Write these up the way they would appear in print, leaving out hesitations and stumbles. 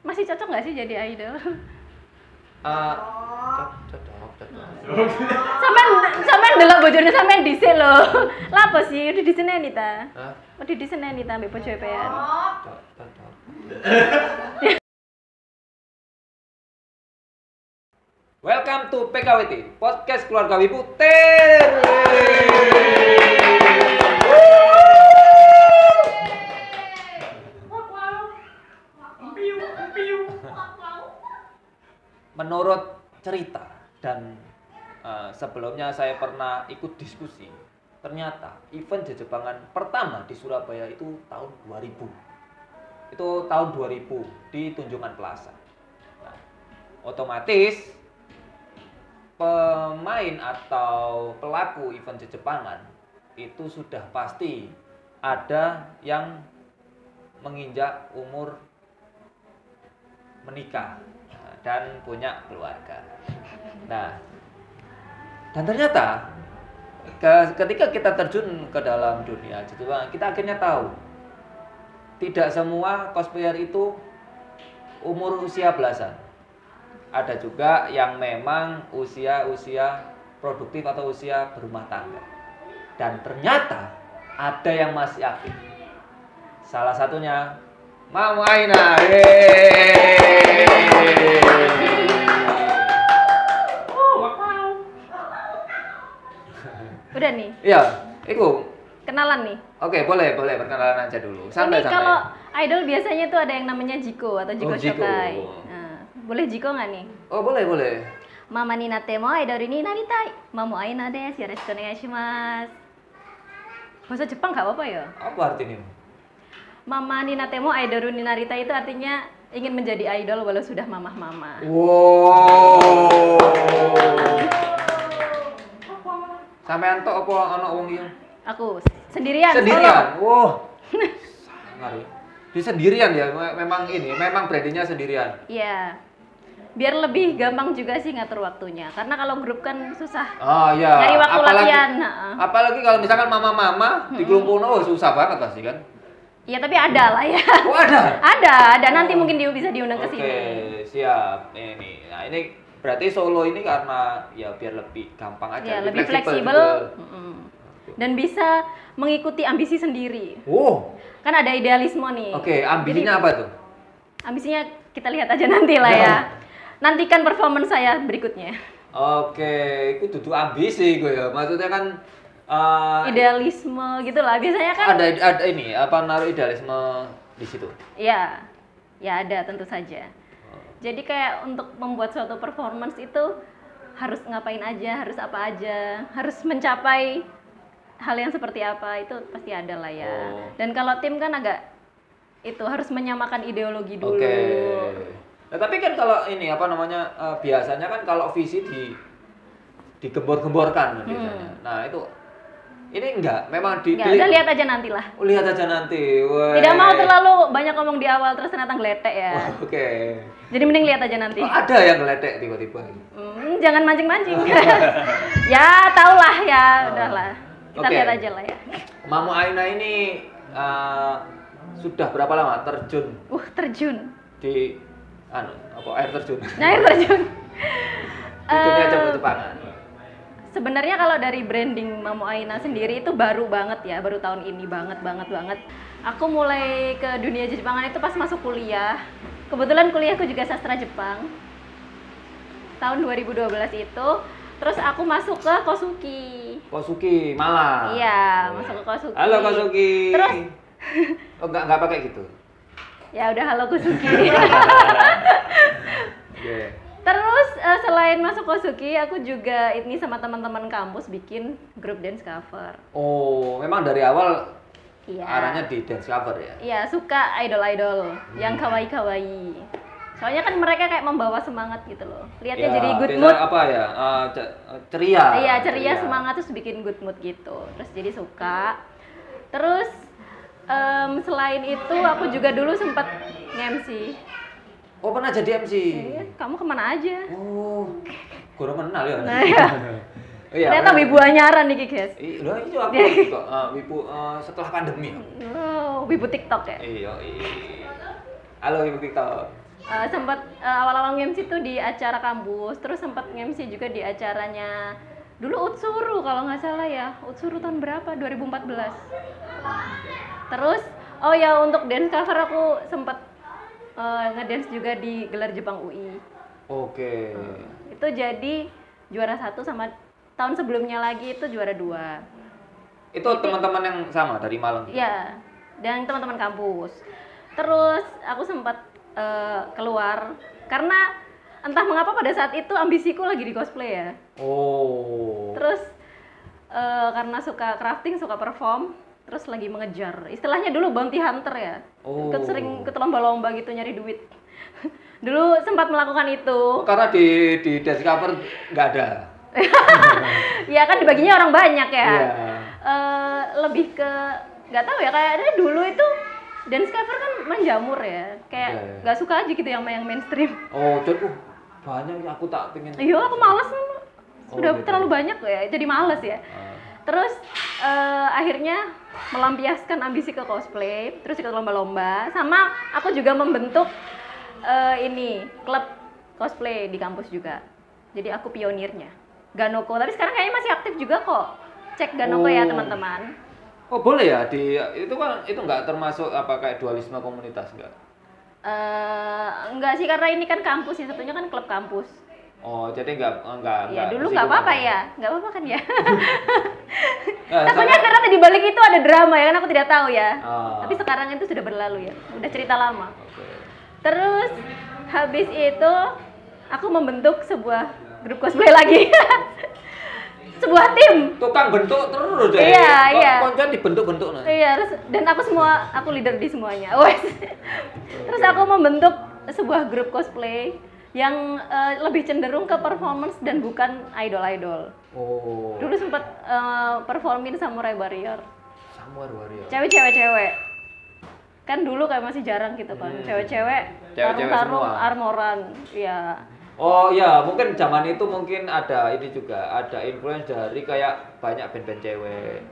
Masih cocok nggak sih jadi idol? Cocok. Sampean delok bojone sampean dhisik lho. Lah apa sih udah diseneni ta? Hah? Udah diseneni ta mbek bojo pean. Cocok. Welcome to PKWT, podcast keluarga Wibu Ter. Menurut cerita dan sebelumnya saya pernah ikut diskusi, ternyata event Jejepangan pertama di Surabaya itu tahun 2000. Itu tahun 2000 di Tunjungan Plaza. Nah, otomatis pemain atau pelaku event Jejepangan itu sudah pasti ada yang menginjak umur menikah dan punya keluarga. Nah, dan ternyata ketika kita terjun ke dalam dunia Jejepangan, kita akhirnya tahu tidak semua cosplayer itu umur usia belasan. Ada juga yang memang usia produktif atau usia berumah tangga. Dan ternyata ada yang masih aktif. Salah satunya Mama Aina. Udah nih. Iya, itu. Kenalan nih. Oke, boleh perkenalan aja dulu. Santai. Kalau idol biasanya tuh ada yang namanya Jiko atau Jiko Jiko. Shokai. Nah, boleh Jiko nggak nih? Oh, boleh. Mama ni nate mo idol ini naritai. Mamu aina desu. Yoroshiku onegaishimasu. Bahasa Jepang nggak apa-apa ya? Apa artinya? Mama ni nate mo idol ni naritai itu artinya ingin menjadi idol walau sudah mamah-mama. Wow. Sampean tok apa ana wong liya? Aku sendirian. Wow. Sangar ya. Di sendirian ya, memang brandingnya sendirian. Iya. Biar lebih gampang juga sih ngatur waktunya. Karena kalau grup kan susah. Oh iya. Nyari waktu latihan. Apalagi kalau misalkan mama-mama di kelumpuno susah banget pasti kan. Iya, tapi ada lah ya. Oh, ada. Ada. Nanti mungkin dia bisa diundang ke sini. Oke, siap. Ini. Nah, ini berarti solo ini karena ya biar lebih gampang aja, ya, lebih fleksibel. Dan bisa mengikuti ambisi sendiri. Oh. Kan ada idealisme nih. Oke, ambisinya apa tuh? Ambisinya kita lihat aja nanti lah ya. Nantikan performance saya berikutnya. Oke, itu dudu ambisi gue ya. Maksudnya kan idealisme gitu lah. Biasanya kan ada ini apa naruh idealisme di situ. Iya. Ya ada tentu saja. Jadi kayak untuk membuat suatu performance itu harus ngapain aja, harus apa aja, harus mencapai hal yang seperti apa, itu pasti ada lah ya. Dan kalau tim kan agak itu harus menyamakan ideologi dulu. Oke. Nah, tapi kan kalau ini apa namanya biasanya kan kalau visi digembor-gemborkan biasanya. Nah, itu ini memang udah lihat aja nanti lah. Oh, lihat aja nanti. Wey. Tidak mau terlalu banyak ngomong di awal terus ternyata ngeletek ya. Oke. Jadi mending lihat aja nanti. Oh, ada yang ngeletek tiba-tiba. Jangan mancing-mancing. Ya, tau lah ya, udahlah. Kita lihat aja lah ya. Mamu Aina ini sudah berapa lama terjun? Terjun. Di air terjun. Air terjun. Itu Jejepangan. Sebenarnya kalau dari branding Mamu Aina sendiri itu baru banget ya, baru tahun ini banget. Aku mulai ke dunia Jejepangan itu pas masuk kuliah. Kebetulan kuliahku juga sastra Jepang. Tahun 2012 itu, terus aku masuk ke Kosuki, Malang. Iya, masuk ke Kosuki. Halo Kosuki. Terus enggak pakai gitu. Ya udah halo Kosuki. Yeah. Terus selain masuk Kosuki, aku juga ini sama teman-teman kampus bikin grup dance cover. Oh, memang dari awal iya. Arahnya di dance cover ya? Iya, suka idol-idol yang kawaii-kawaii. Soalnya kan mereka kayak membawa semangat gitu loh. Lihatnya ya, jadi good mood. Apa ya? Ceria. Iya, ceria, semangat terus bikin good mood gitu. Terus jadi suka. Terus selain itu aku juga dulu sempat nge-MC. Oh, pernah jadi MC? Iya, kamu kemana aja? Oh, kurang kenal ya? Nah, ya. Iya, ternyata wibu anyaran nih guys. Iya, itu aku kok wibu setelah pandemi. Oh, wibu TikTok ya? Iya. Halo wibu TikTok. Sempat awal-awal nge-MC tuh di acara kampus, terus sempat nge-MC juga di acaranya dulu Utsuru kalau nggak salah ya. Utsuru tahun berapa? 2014. Terus oh ya, untuk dance cover aku sempat ngedance juga di Gelar Jepang UI. Oke. Itu jadi juara 1 sama tahun sebelumnya lagi itu juara 2. Itu teman-teman yang sama dari Malang? Iya, dan teman-teman kampus. Terus aku sempat keluar karena entah mengapa pada saat itu ambisiku lagi di cosplay ya. Oh. Terus karena suka crafting, suka perform, terus lagi mengejar. Istilahnya dulu bounty hunter ya. Oh. Sering ikut lomba-lomba gitu nyari duit. Dulu sempat melakukan itu. Karena di dance cover nggak ada. Ya kan dibaginya orang banyak ya. Iya. Lebih ke nggak tahu ya, kayaknya dulu itu dance cover kan menjamur ya. Kayak nggak suka aja gitu yang mainstream. Oh, jadi banyak ya, aku tak pengen. Iya, aku males. Udah gitu. terlalu banyak ya, jadi males ya. Terus akhirnya melampiaskan ambisi ke cosplay, terus ikut lomba-lomba, sama aku juga membentuk ini klub cosplay di kampus juga. Jadi aku pionirnya. Ganoko, tapi sekarang kayaknya masih aktif juga kok. Cek Ganoko ya teman-teman. Oh boleh ya, itu kan itu nggak termasuk apa kayak dualisme komunitas nggak? Enggak sih, karena ini kan kampus ya, satunya kan klub kampus. Oh jadi nggak. Ya dulu nggak apa-apa ya, nggak apa-apa kan ya. Nah, Takutnya karena di balik itu ada drama ya kan, aku tidak tahu ya. Ah. Tapi sekarang itu sudah berlalu ya, udah cerita lama. Okay. Terus habis itu aku membentuk sebuah grup cosplay lagi. Sebuah tim. Tukang bentuk terus deh. Iya, iya. Konten dibentuk-bentuk nah. Iya, dan aku leader di semuanya. Wes. Terus aku membentuk sebuah grup cosplay yang lebih cenderung ke performance dan bukan idol-idol. Oh. Dulu sempat performin Samurai Warrior. Samurai Warrior. Cewek-cewek. Kan dulu kayak masih jarang gitu kan. Cewek-cewek tarung-tarung semua. armoran. Iya. Oh ya, mungkin zaman itu mungkin ada ini juga, ada influence dari kayak banyak band-band cewek.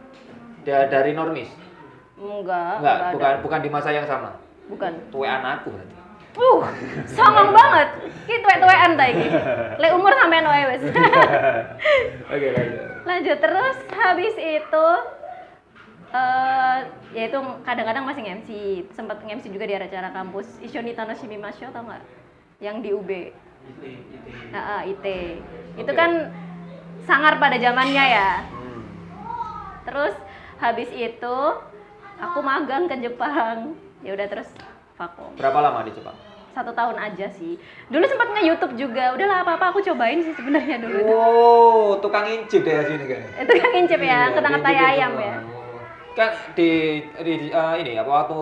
Dari Normis. Enggak Bukan di masa yang sama. Bukan. Tuwean aku berarti. Songong banget. Ki tuwek-tuwekan ta iki. Lek umur sampean wae wis. Oke, lanjut. Lanjut terus habis itu ya itu kadang-kadang masih nge-MC. Sempat nge-MC juga di acara kampus Ishoni Tanoshimi Masho, tau nggak? Yang di UB. IT. Itu kan sangar pada zamannya ya. Terus habis itu aku magang ke Jepang. Ya udah terus vakum. Berapa lama di Jepang? 1 tahun aja sih. Dulu sempat nge-YouTube juga. Udahlah apa-apa aku cobain sih sebenarnya dulu. Oh, tukang incip deh sini kan. Itu kan incip ya, kena tai ayam ya. Kan di ini apa waktu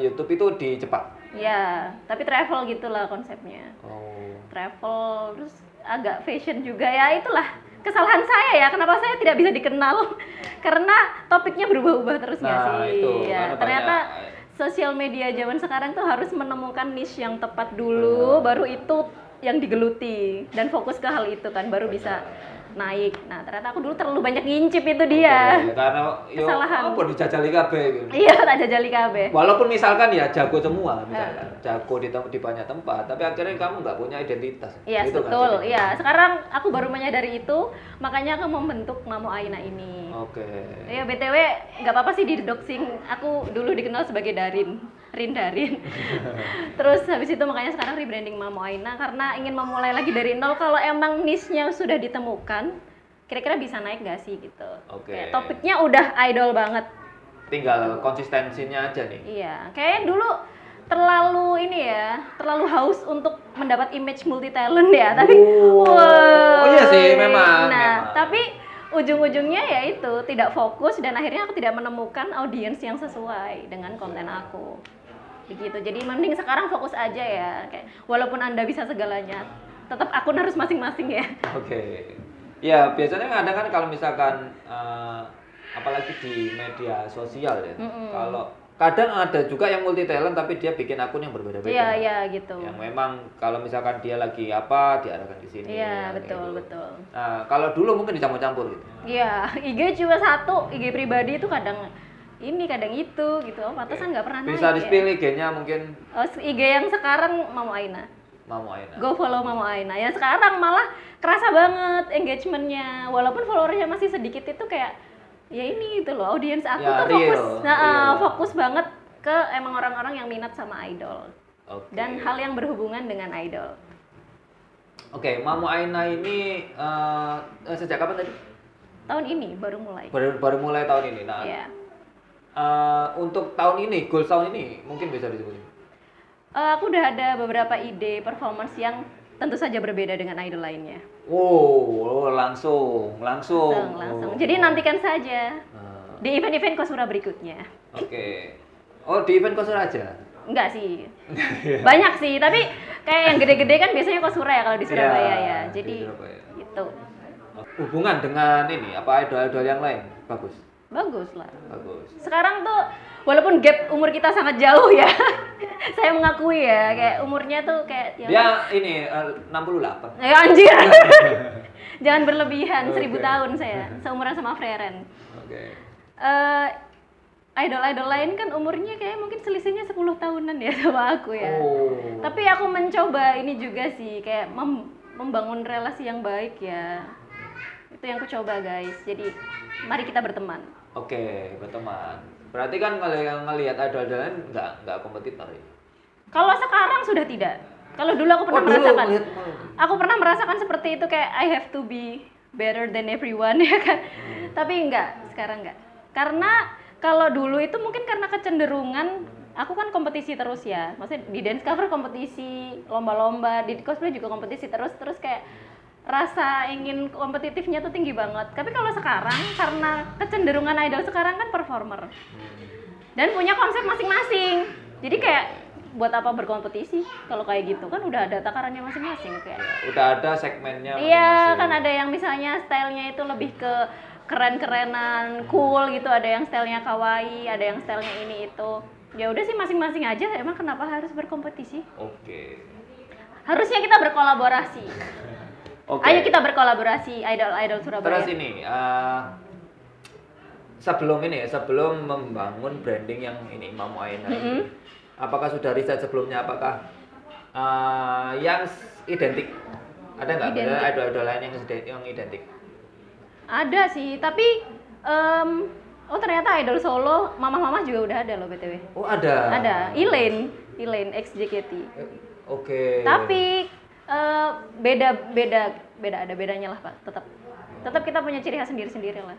YouTube itu di Jepang. Iya, tapi travel gitulah konsepnya. Oh. Travel terus agak fashion juga ya, itulah kesalahan saya ya, kenapa saya tidak bisa dikenal. Karena topiknya berubah-ubah terus nggak sih? Itu, Ya, ternyata sosial media zaman sekarang tuh harus menemukan niche yang tepat dulu, baru itu yang digeluti dan fokus ke hal itu kan, baru bisa naik. Nah, ternyata aku dulu terlalu banyak ngincip itu dia. Karena kesalahan. Apa dijajali kabeh gitu. Iya, tak jajali kabeh. Walaupun misalkan ya jago semua misalkan. Jago di banyak tempat, tapi akhirnya kamu nggak punya identitas. Iya, Gitu betul. kan? Iya, sekarang aku baru menyadari itu, makanya aku membentuk Mamo Aina ini. Oke. Ya, BTW nggak apa-apa sih di doxing. Aku dulu dikenal sebagai Darin. Terus habis itu makanya sekarang rebranding Mamo Aina karena ingin memulai lagi dari nol. Kalau emang niche-nya sudah ditemukan, kira-kira bisa naik nggak sih gitu. Oke. Kayak topiknya udah idol banget. Tinggal konsistensinya aja nih. Iya, kayaknya dulu terlalu haus untuk mendapat image multi talent ya. Tapi Oh iya sih, memang. Tapi ujung-ujungnya ya itu tidak fokus dan akhirnya aku tidak menemukan audiens yang sesuai dengan konten aku. Begitu. Jadi mending sekarang fokus aja ya. Kayak walaupun Anda bisa segalanya, tetap akun harus masing-masing ya. Oke. Ya, biasanya kadang kan kalau misalkan apalagi di media sosial ya. Kalau kadang ada juga yang multi talent tapi dia bikin akun yang berbeda-beda. Iya, gitu. Yang memang kalau misalkan dia lagi apa diarahkan di sini. Iya, betul, gitu. betul. Nah, kalau dulu mungkin dicampur-campur gitu. Iya, IG cuma satu, IG pribadi itu kadang ini kadang itu gitu. Oh, pantesan nggak pernah naik. Bisa di-spill IG-nya mungkin Oh, IG yang sekarang Mamo Aina. Mamo Aina. Go follow Mamo Aina. Ya sekarang malah kerasa banget engagement-nya. Walaupun followernya masih sedikit itu kayak ya ini gitu loh. Audiens aku Ya, tuh fokus real. fokus banget ke emang orang-orang yang minat sama idol. Oke. Dan hal yang berhubungan dengan idol. Oke, Mamo Aina ini sejak kapan tadi? Tahun ini baru mulai. Baru mulai tahun ini. Nah, Iya. untuk tahun ini, goals tahun ini mungkin bisa disebutin. Aku udah ada beberapa ide performance yang tentu saja berbeda dengan idol lainnya. Langsung. Langsung. Oh. Jadi nantikan saja Nah, di event-event Kosura berikutnya. Oke. Oh, di event konser aja. Enggak sih. Banyak sih, tapi kayak yang gede-gede kan biasanya Kosura ya kalau di Surabaya Iya, ya. di Jadi Surabaya. itu Hubungan dengan ini apa idol-idol yang lain bagus. bagus lah. Bagus. Sekarang tuh walaupun gap umur kita sangat jauh ya. Saya mengakui ya, kayak umurnya tuh kayak Dia ini 68. ya anjir. Jangan berlebihan, 1000 Oke. tahun saya. Seumuran sama Freren. Oke. Idol-idol lain kan umurnya kayak mungkin selisihnya 10 tahunan ya sama aku ya. Oh. Tapi aku mencoba ini juga sih kayak membangun relasi yang baik ya. Itu yang aku coba guys. Jadi mari kita berteman. Oke, berteman. Berarti kan kalau yang ngelihat idol-idol lain nggak kompetitor ya? Kalau sekarang sudah tidak. Kalau dulu aku pernah dulu merasakan. ngelihat. Aku pernah merasakan seperti itu kayak I have to be better than everyone ya kan. Tapi enggak, sekarang enggak. Karena kalau dulu itu mungkin karena kecenderungan aku kan kompetisi terus ya. Maksudnya di dance cover kompetisi, lomba-lomba, di cosplay juga kompetisi terus kayak rasa ingin kompetitifnya tuh tinggi banget. Tapi kalau sekarang karena kecenderungan idol sekarang kan performer. Dan punya konsep masing-masing. Jadi kayak buat apa berkompetisi kalau kayak gitu kan udah ada takarannya masing-masing kayak. Udah ada segmennya. Iya, masing-masing. kan ada yang misalnya stylenya itu lebih ke keren-kerenan, cool gitu, ada yang stylenya kawaii, ada yang stylenya ini itu. Ya udah sih masing-masing aja, emang kenapa harus berkompetisi? Oke. Harusnya kita berkolaborasi. Oke. Ayo kita berkolaborasi idol-idol Surabaya. Terus ini sebelum membangun branding yang ini Mamo Aina ini, apakah sudah riset sebelumnya apakah yang identik ada nggak Identik. ada idol-idol lain yang identik? Ada sih, tapi oh ternyata idol solo mama-mama juga udah ada loh BTW. Oh ada. Ada, Elaine ex JKT. Oke. Tapi beda ada bedanya lah Pak. Tetap kita punya ciri khas sendiri-sendiri lah.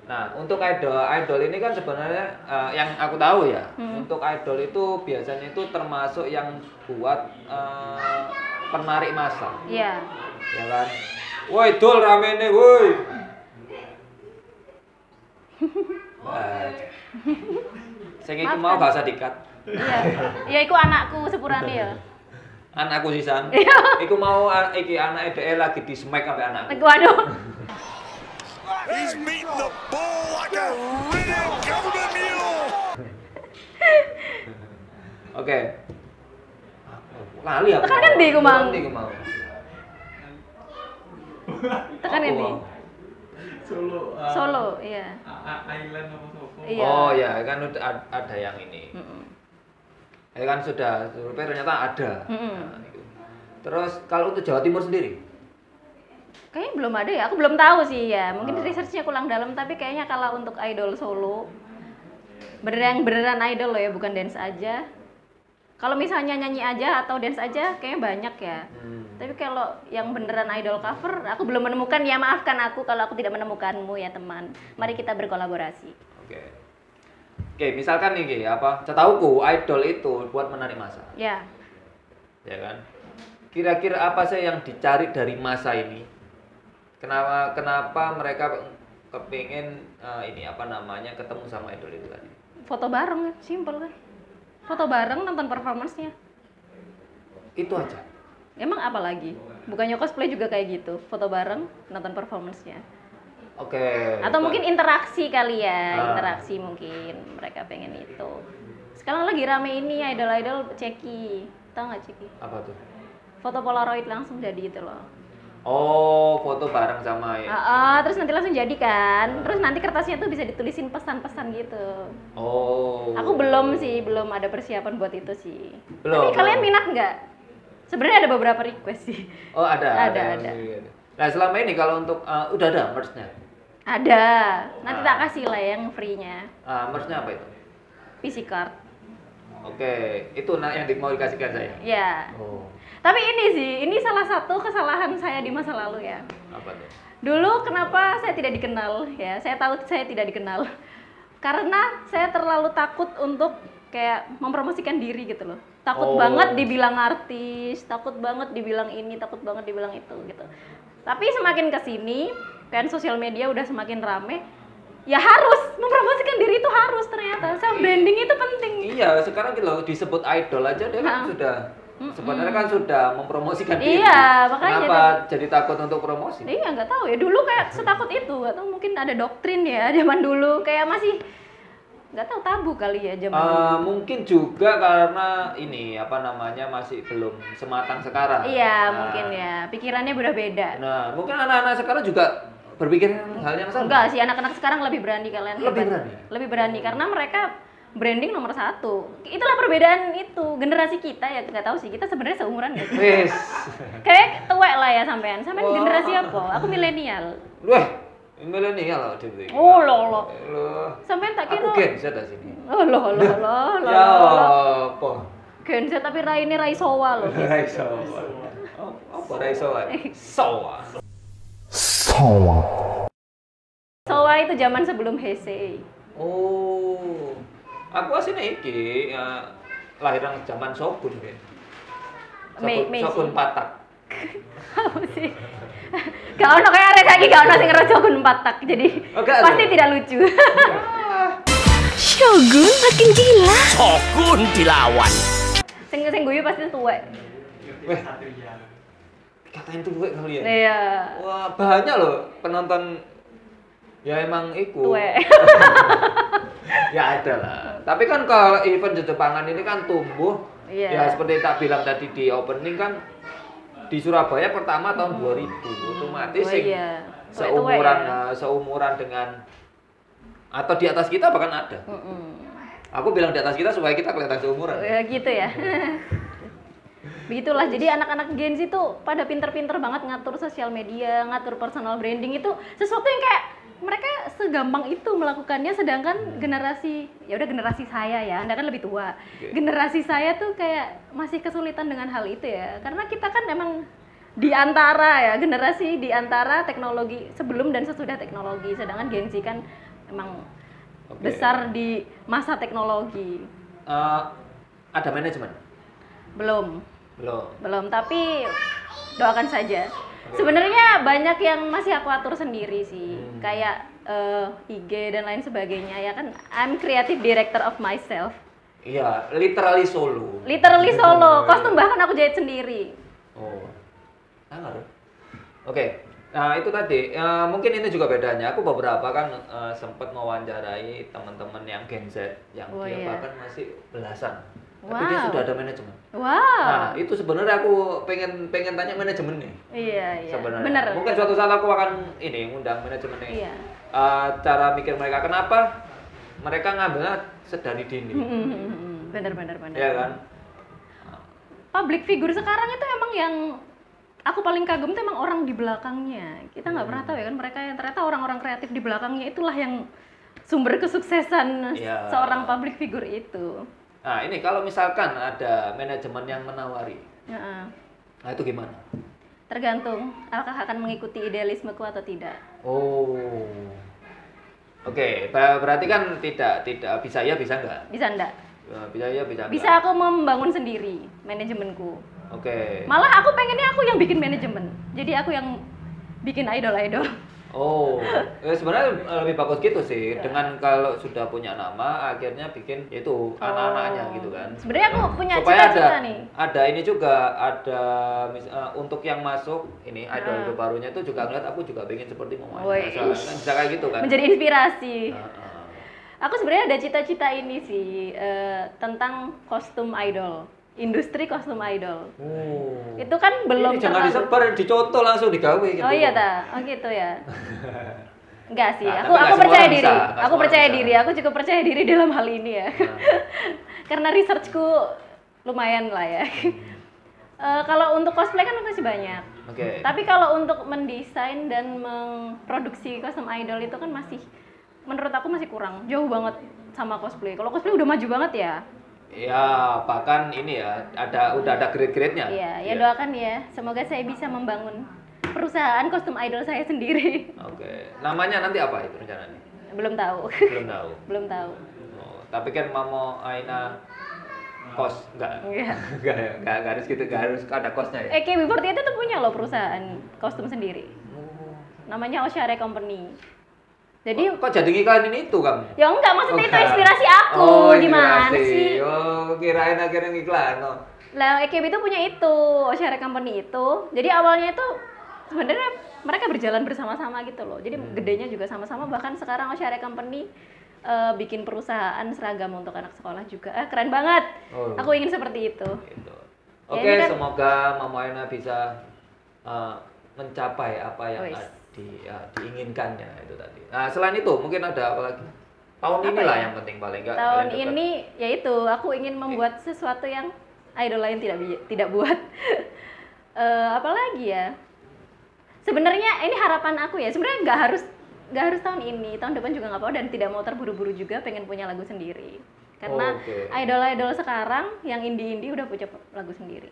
Nah, untuk idol ini kan sebenarnya yang aku tahu ya, untuk idol itu biasanya itu termasuk yang buat penarik massa. Iya. Ya kan? Woi, dol rame nih, woi. Sing iku mau gak usah dikat. Iya. Iya iku anakku sepurane ya. Anakku sisan. Iya. Iku mau iki anake dhek lagi di smack sampe anakku. Waduh. He's beating the bull like a ridden government mule. Oke. Lali aku. Tekan kan ndi ku mang? Ndi ku mau. Tekan Apa, ini. Mang? Solo, iya. Island apa sopo? Iya. Oh ya, kan udah ada yang ini. Mm-mm. Ya kan sudah, survei ternyata ada. Mm-mm. Nah, itu. Terus kalau untuk Jawa Timur sendiri? Kayaknya belum ada ya, aku belum tahu sih ya. Mungkin researchnya kurang dalam, tapi kayaknya kalau untuk idol solo beneran idol loh ya, bukan dance aja. Kalau misalnya nyanyi aja atau dance aja kayaknya banyak ya. Tapi kalau yang beneran idol cover, aku belum menemukan ya, maafkan aku kalau aku tidak menemukanmu ya teman. Mari kita berkolaborasi. Oke. Oke, misalkan nih Ki, apa? Setauku idol itu buat menarik massa. Ya, Ya kan? Kira-kira apa sih yang dicari dari massa ini? Kenapa mereka kepingin ketemu sama idol itu tadi? foto bareng, simple kan. Foto bareng nonton performance-nya. Itu aja. Emang apa lagi? Bukannya cosplay juga kayak gitu, foto bareng nonton performance-nya. Oke. Atau mungkin interaksi kali ya, Ah. interaksi mungkin mereka pengen itu. Sekarang lagi rame ini idol-idol ceki, tau nggak ceki? apa tuh? Foto polaroid langsung jadi itu loh. Oh, foto bareng sama ya. Terus nanti langsung jadi kan. Terus nanti kertasnya tuh bisa ditulisin pesan-pesan gitu. Oh. Aku belum ada persiapan buat itu sih. Belum. Tapi kalian minat nggak? Sebenarnya ada beberapa request sih. Oh, ada. Ada. Nah, selama ini kalau untuk udah ada merch-nya. Ada. Nanti tak kasih lah yang free-nya. Merch-nya apa itu? PC card. Oke, itu yang mau dikasihkan saya. Ya. Oh, Tapi ini salah satu kesalahan saya di masa lalu ya. apa tuh? Dulu kenapa saya tidak dikenal ya? Saya tahu saya tidak dikenal. Karena saya terlalu takut untuk kayak mempromosikan diri gitu loh. Takut Oh. banget dibilang artis, takut banget dibilang ini, takut banget dibilang itu gitu. Tapi semakin kesini, kan sosial media udah semakin rame, ya harus mempromosikan diri itu harus ternyata. Self branding itu penting. Iya, sekarang gitu loh, disebut idol aja dia kan sudah sebenarnya kan sudah mempromosikan diri. Iya, makanya Kenapa jadi takut untuk promosi? Iya nggak tahu ya, dulu kayak setakut itu, atau mungkin ada doktrin ya zaman dulu, kayak masih nggak tahu, tabu kali ya zaman dulu. Mungkin juga karena ini apa namanya masih belum sematang sekarang. Iya Nah, mungkin ya, pikirannya udah beda. Nah, mungkin anak-anak sekarang juga berpikir hal yang sama. Enggak sih, anak-anak sekarang lebih berani kalian. Lebih hebat. berani? Lebih berani karena mereka branding nomor 1. Itulah perbedaan itu. Generasi kita ya nggak tahu sih, kita sebenarnya seumuran nggak sih? Wes. Kayak tuwek lah ya sampean. Sampean Wah. generasi apa? Aku milenial. Wah, milenial loh Dewi. Oh loh. Loh. Sampean tak Aku kira. Gen Z di sini. Oh loh. Ya apa? Gen Z tapi raine rai sowa loh. Raiso. Oh, apa Raiso? Soa. Sowa itu zaman sebelum Heisei. Oh. Aku asline iki lahiran zaman Shogun ya. Meiji. Shogun Patak. Apa sih? Gak ono kayak arek saiki gak ono sing ngerojogun patak. Jadi Oh, gak pasti ada? tidak lucu. Shogun makin gila. Shogun dilawan. sing guyu pasti tuwek. Weh, Satria. katain tuwek kali ya. Iya. Wah, banyak loh penonton ya emang iku. Tuwek. Ya ada lah. Tapi kan kalau event Jepangan ini kan tumbuh. Iya. Ya seperti tak bilang tadi di opening kan di Surabaya pertama tahun 2000 otomatis Oh sing iya. seumuran Tuwek-tuwek ya. seumuran dengan atau di atas kita bahkan ada. Aku bilang di atas kita supaya kita kelihatan seumuran. Ya gitu ya. Begitulah, jadi anak-anak Gen Z tuh pada pinter-pinter banget ngatur sosial media, ngatur personal branding, itu sesuatu yang kayak mereka segampang itu melakukannya, sedangkan generasi, ya udah generasi saya ya, Anda kan lebih tua. Oke. Generasi saya tuh kayak masih kesulitan dengan hal itu ya, karena kita kan emang di antara ya, generasi di antara teknologi sebelum dan sesudah teknologi, sedangkan Gen Z kan emang Oke. besar di masa teknologi. Ada manajemen? Belum. Belum. Tapi doakan saja. Sebenarnya banyak yang masih aku atur sendiri sih, kayak IG dan lain sebagainya ya kan. I'm creative director of myself. Iya, literally solo. Literally solo, kostum bahkan aku jahit sendiri. Oh. Sangar. Oke. Nah, itu tadi. Mungkin ini juga bedanya. Aku beberapa kan sempat mewawancarai teman-teman yang Gen Z yang Oh, dia iya. bahkan masih belasan. Tapi dia Wow. sudah ada manajemen. Wow. Nah, itu sebenarnya aku pengen tanya manajemen nih. Iya. Sebenarnya. Bener. Mungkin suatu saat aku akan ngundang manajemen ini. Iya. Cara mikir mereka kenapa mereka ngambilnya sedari dini. Bener. Iya kan? Public figure sekarang itu emang yang aku paling kagum tuh emang orang di belakangnya. Kita nggak pernah tahu ya kan, mereka yang ternyata orang-orang kreatif di belakangnya itulah yang sumber kesuksesan Iya. seorang public figure itu. Nah, ini kalau misalkan ada manajemen yang menawari. Heeh. Nah, itu gimana? Tergantung apakah akan mengikuti idealismeku atau tidak. Oh. Oke, berarti kan tidak bisa ya bisa enggak? Bisa enggak? Bisa ya bisa enggak? Bisa aku membangun sendiri manajemenku. Oke. Malah aku pengennya aku yang bikin manajemen. Jadi aku yang bikin idol-idol. Oh, sebenarnya lebih bagus gitu sih. Ya. Dengan kalau sudah punya nama, akhirnya bikin itu anak-anaknya gitu kan. Sebenarnya aku punya Supaya cita-cita nih. ada ini juga untuk yang masuk ini idol barunya itu juga ngeliat aku juga pengen seperti Mama Wih. Aina. Kan bisa kayak gitu kan. Menjadi inspirasi. Heeh. Aku sebenarnya ada cita-cita ini sih tentang kostum idol. industri kostum idol. Oh. Itu kan belum Ini jangan disebar, dicontoh langsung digawe gitu. Oh iya ta, oh gitu ya. Enggak sih, Nah, aku tapi nggak percaya semua orang diri. bisa, nggak Aku semua percaya orang diri, bisa. aku cukup percaya diri dalam hal ini ya. Nah. Karena researchku lumayan lah ya. Kalau untuk cosplay kan masih banyak. Oke. Tapi kalau untuk mendesain dan memproduksi kostum idol itu kan masih, menurut aku masih kurang, jauh banget sama cosplay. Kalau cosplay udah maju banget ya. Ya, bahkan ini ya, udah ada grade-grade-nya. Iya, ya doakan ya. Semoga saya bisa membangun perusahaan kostum idol saya sendiri. Oke. Namanya nanti apa itu rencananya? Belum tahu. Belum tahu. Belum tahu. Oh, tapi kan Mamo Aina kos enggak? Iya. Enggak harus gitu, enggak harus ada kosnya ya. KB48 itu punya loh perusahaan kostum sendiri. Oh. Namanya Oshare Company. Jadi Kok jadi ngiklan itu kamu? ya enggak, maksudnya itu enggak. inspirasi aku. Oh, Gimana inspirasi. sih? Oh, kirain akhirnya ngiklan. Oh. Lah EKB itu punya itu, Oshare Company itu. Jadi awalnya itu sebenarnya mereka berjalan bersama-sama gitu loh. Jadi gedenya juga sama-sama, bahkan sekarang Oshare Company bikin perusahaan seragam untuk anak sekolah juga. Keren banget. Oh. Aku ingin seperti itu. Gitu. Ya, Oke, ini kan- semoga Mama Aina bisa mencapai apa yang Wis. diinginkannya itu tadi. Nah, selain itu mungkin ada apa lagi? Tahun Apa inilah ya? yang penting paling enggak. Tahun paling dekat. ini yaitu aku ingin membuat sesuatu yang idol lain tidak buat. Apalagi ya? Sebenarnya ini harapan aku ya. Sebenarnya nggak harus tahun ini, tahun depan juga nggak apa-apa, dan tidak mau terburu-buru juga pengen punya lagu sendiri. Karena Oke. idol-idol sekarang yang indie-indie udah punya lagu sendiri.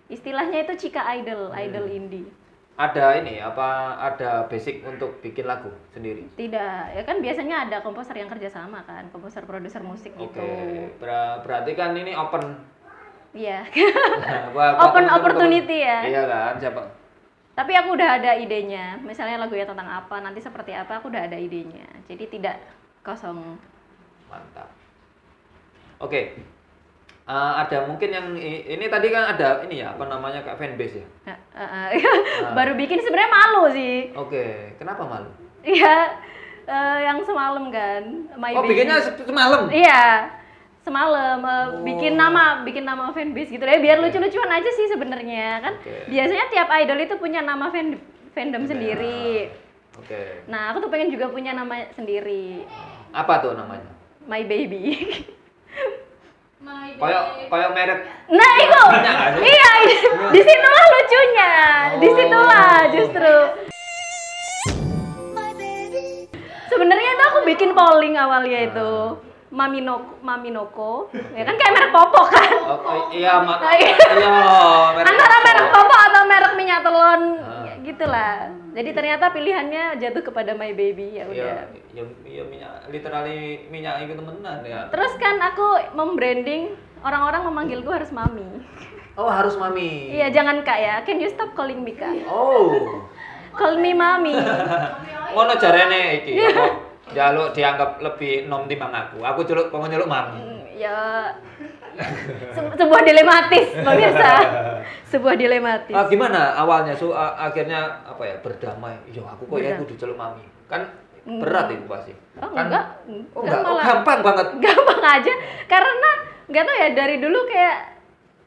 Istilahnya itu Cika Idol, idol indie. Ada ini apa ada basic untuk bikin lagu sendiri? Tidak, ya kan biasanya ada komposer yang kerja sama kan, komposer produser musik Oke. gitu. Berarti kan ini open Iya. buat Open teman-teman. opportunity ya. Iya kan, siapa? Tapi aku udah ada idenya, misalnya lagunya tentang apa, nanti seperti apa, aku udah ada idenya. Jadi tidak kosong. Mantap. Oke. Ada mungkin yang ini tadi kan ada ini ya, apa namanya kayak fanbase ya? Baru bikin sebenarnya malu sih. Oke, kenapa malu? Iya, yang semalam kan, My Oh, Baby. bikinnya semalam? Iya, semalam bikin nama fanbase gitu deh, biar lucu-lucuan aja sih sebenarnya kan. Oke. Biasanya tiap idol itu punya nama fandom sendiri. Oke. Nah, aku tuh pengen juga punya nama sendiri, Apa tuh namanya? My Baby. Kayak merek. Nah, itu. Banyak nggak sih? Iya, disitulah lucunya. Disitulah justru. Sebenarnya itu aku bikin polling awalnya itu. Maminoko, ya kan kayak merek popok kan. Oh, iya, Iya. merek. Antara merek popok atau merek minyak telon, Ah. gitulah. Jadi ternyata pilihannya jatuh kepada My Baby, ya udah. Iya, minyak, literally minyak itu temenan ya. Terus kan aku membranding, orang-orang memanggilku harus Mami. Oh, harus Mami. Iya, jangan Kak ya. Can you stop calling me Kak? Oh. Call me Mami. Ngono jarene iki. Apa jaluk dianggap lebih nom timbang aku. Aku pengen nyeluk Mami. Ya, sebuah dilematis pemirsa. Sebuah dilematis. Gimana awalnya? Akhirnya apa ya? Berdamai. Yo, aku kok ya aku diceluk Mami. Kan berat itu pasti. Oh Kan- enggak, Oh, enggak. Oh, malah. gampang banget. Gampang aja. Karena nggak tahu ya, dari dulu kayak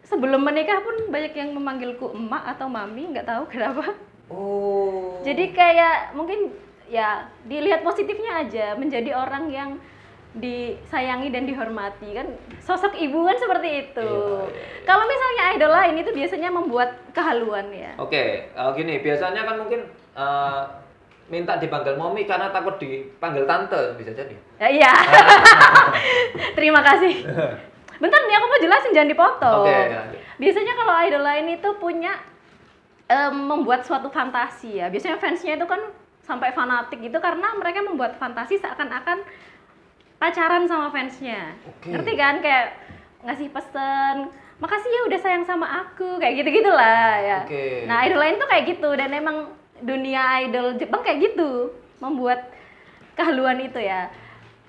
sebelum menikah pun banyak yang memanggilku emak atau mami, nggak tahu kenapa. Oh. Jadi kayak mungkin ya dilihat positifnya aja, menjadi orang yang disayangi dan dihormati kan, sosok ibu kan seperti itu. Iya. Kalau misalnya idol lain itu biasanya membuat kehaluan ya. Oke, gini, biasanya kan mungkin minta dipanggil Momi karena takut dipanggil tante, bisa jadi. Ya, iya. Terima kasih. Bentar nih, aku mau jelasin, jangan dipotong. Oke, ya. Biasanya kalau idol lain itu punya membuat suatu fantasi ya. Biasanya fansnya itu kan sampai fanatik gitu karena mereka membuat fantasi seakan-akan pacaran sama fansnya. Oke. Ngerti kan? Kayak ngasih pesen, makasih ya udah sayang sama aku, kayak gitu-gitulah ya. Oke. Nah, idol lain tuh kayak gitu, dan emang dunia idol Jepang kayak gitu, membuat kehaluan itu ya.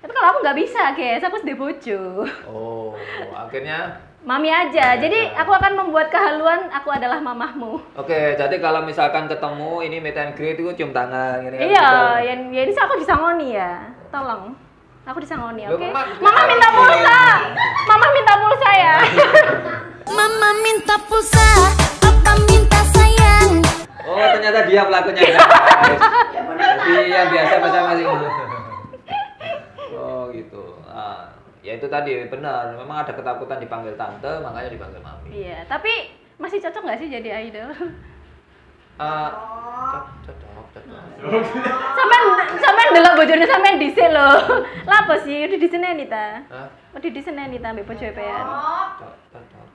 Tapi kalau aku nggak bisa, guys, aku sedih bojo. Oh, akhirnya Mami aja. Jadi aku akan membuat kehaluan, aku adalah mamahmu. oke, jadi kalau misalkan ketemu ini meet and greet itu cium tangan gini kan. Iya, gitu. ya ini aku disangoni ya. Tolong. Aku disangoni, Loh, oke? Mak, Mama minta pulsa. Mama minta pulsa ya. Mama minta pulsa, papa minta sayang. Oh, ternyata dia pelakunya guys. Jadi yang biasa masing-masing. Oh gitu. Ah, ya itu tadi benar. Memang ada ketakutan dipanggil tante, makanya dipanggil mami. Iya, tapi masih cocok nggak sih jadi idol? Cocok. Sampean ndelok bojone sampean dhisik lho. Lah apa sih udah diseneni ta? Hah? Udah diseneni ta mbek bojo pean. Cocok.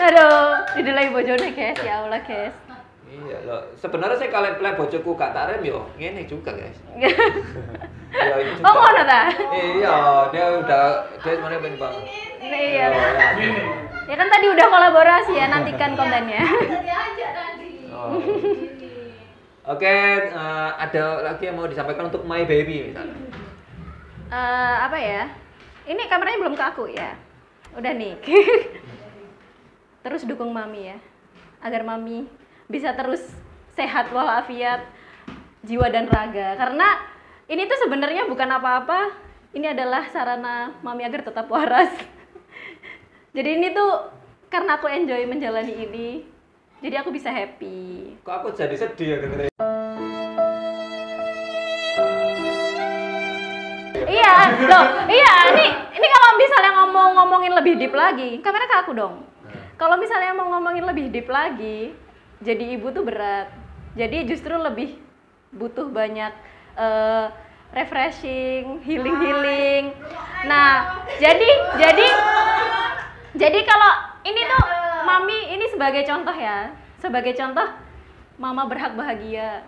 Aduh, didelai bojone guys, ya Allah guys. Iya loh. Sebenarnya saya kalau play bojoku gak tarem yo, ngene juga guys. Ya ini juga. Oh ngono ta? Iya, dia sebenarnya pengen banget. Iya. Ya kan tadi udah kolaborasi ya, nantikan kontennya. Oh. Oke, ada lagi yang mau disampaikan untuk My Baby misalnya. Apa ya? Ini kameranya belum ke aku ya. Udah nih. Terus dukung mami ya, agar mami bisa terus sehat walafiat jiwa dan raga. Karena ini tuh sebenarnya bukan apa-apa. Ini adalah sarana mami agar tetap waras. Jadi ini tuh karena aku enjoy menjalani ini, jadi aku bisa happy. Kok aku jadi sedih ya dengerin. Iya, loh, iya. Ini kalau misalnya ngomongin lebih deep lagi, kamera ke aku dong. Kalau misalnya mau ngomongin lebih deep lagi, jadi ibu tuh berat. Jadi justru lebih butuh banyak refreshing, healing. Nah, jadi kalau ini tuh mami ini sebagai contoh ya, sebagai contoh mama berhak bahagia.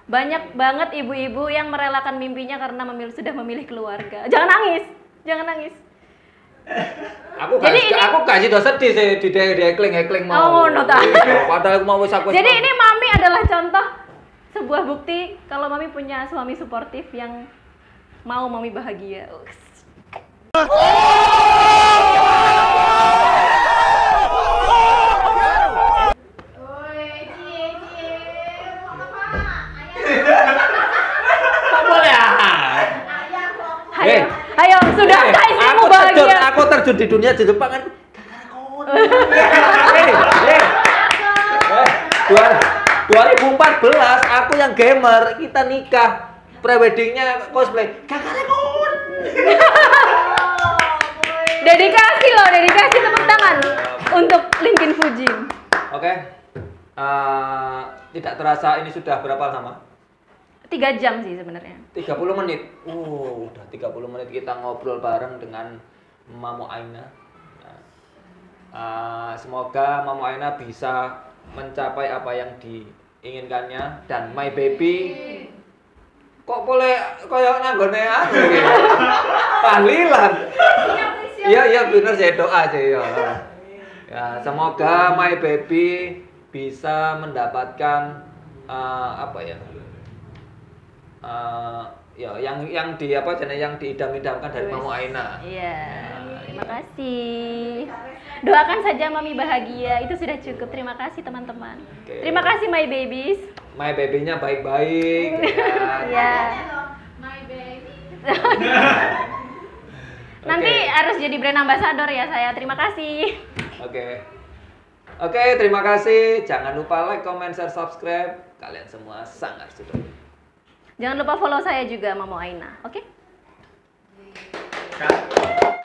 Banyak banget ibu-ibu yang merelakan mimpinya karena sudah memilih keluarga. Jangan nangis. Aku kasih do sedih sih di hekling mau. Oh, no ta. Padahal aku mau wis aku. Jadi ini mami adalah contoh sebuah bukti kalau mami punya suami suportif yang mau mami bahagia. Ayo, sudah istrimu bahagia. Aku terjun di dunia di Jepang kan. 2014 aku yang gamer, kita nikah. Preweddingnya cosplay. Kakarekon. Dedikasi tepuk tangan untuk Linkin Fujin. Oke. Tidak terasa ini sudah berapa lama? 3 jam sih sebenarnya. 30 menit. Udah 30 menit kita ngobrol bareng dengan Mamo Aina. Semoga Mamo Aina bisa mencapai apa yang diinginkannya dan My Baby kok boleh koyo nanggone anu iki. Tahlilan. Iya bener saya doa aja ya. Ya, semoga My Baby bisa mendapatkan apa ya? Yang diidam-idamkan dari Mamo Aina. Iya, terima kasih. Doakan saja mami bahagia, itu sudah cukup. Terima kasih teman-teman. Oke. Terima kasih my babies. My baby-nya baik-baik. Iya. Nanti harus jadi brand ambassador ya saya. Terima kasih. Oke, terima kasih. Jangan lupa like, comment, share, subscribe. Kalian semua sangat sudah. Jangan lupa follow saya juga Mamo Aina, oke? Kak.